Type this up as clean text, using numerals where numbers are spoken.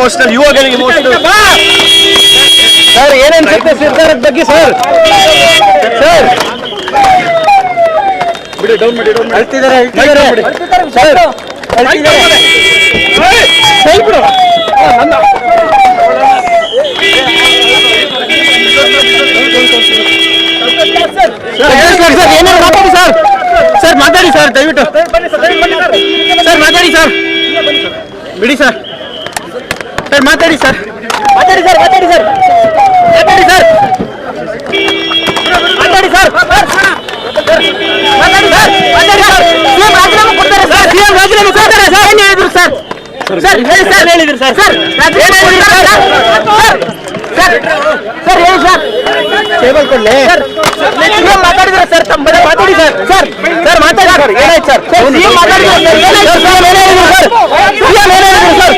Emotional, ಯುವಕರಿಗೆ emotional. Sir ಏನೇನು ಸತ್ಯ ನಿರ್ಧಾರದ ಬಗ್ಗೆ ಸರ್ ಬಿಡಿ, ಡೌನ್ ಮಾಡಿ, ಅಳ್ತಿದ್ದಾರೆ ಸರ್, ಏನಾದ್ರು ಮಾತಾಡಿ ಸರ್, ಸರ್ ಮಾತಾಡಿ ಸರ್, ದಯವಿಟ್ಟು ಸರ್ ಮಾತಾಡಿ ಸರ್, ಬಿಡಿ ಸರ್, ಸರ್ ಮಾತಾಡಿ ಸರ್, ಮಾತಾಡಿ ಸರ್, ಮಾತಾಡಿ ಸರ್, ಮಾತಾಡಿ ಸರ್, ಮಾತಾಡಿ ಸರ್, ಮಾತಾಡಿ ಸರ್, ಮಾತಾಡಿ ಸರ್, ಸಿಎಂ ರಾಜೀನಾಮೆ ಕೊಡ್ತಾರೆ ಸರ್, ಸಿಎಂ ರಾಜೀನಾಮೆ ಕೊಡ್ತಾರೆ ಸರ್, ಏನು ಹೇಳಿದ್ರು ಸರ್, ಸರ್ ಹೇಳಿ ಸರ್, ಹೇಳಿದ್ರು ಸರ್, ಸರ್ ಏನು ಹೇಳಿದ್ರು ಸರ್, ಸರ್ ಸರ್ ಹೇಳಿ ಸರ್, ಟೇಬಲ್ ಕೊಡ್ಲಿ ಸರ್, ಸಿಎಂ ಮಾತಾಡಿದ್ರೆ ಸರ್, ತಮ್ಮ ಬಗ್ಗೆ ಮಾತಾಡಿ ಸರ್, ಸರ್ ಸರ್ ಮಾತಾಡಿ ಸರ್, ಏನಾಯ್ತು ಸರ್, ಸಿಎಂ ಮಾತಾಡಿದ್ರೆ ಸರ್, ಸಿಎಂ ಏನು ಹೇಳಿದ್ರು ಸರ್, ಸಿಎಂ ಏನು ಹೇಳಿದ್ರು ಸರ್,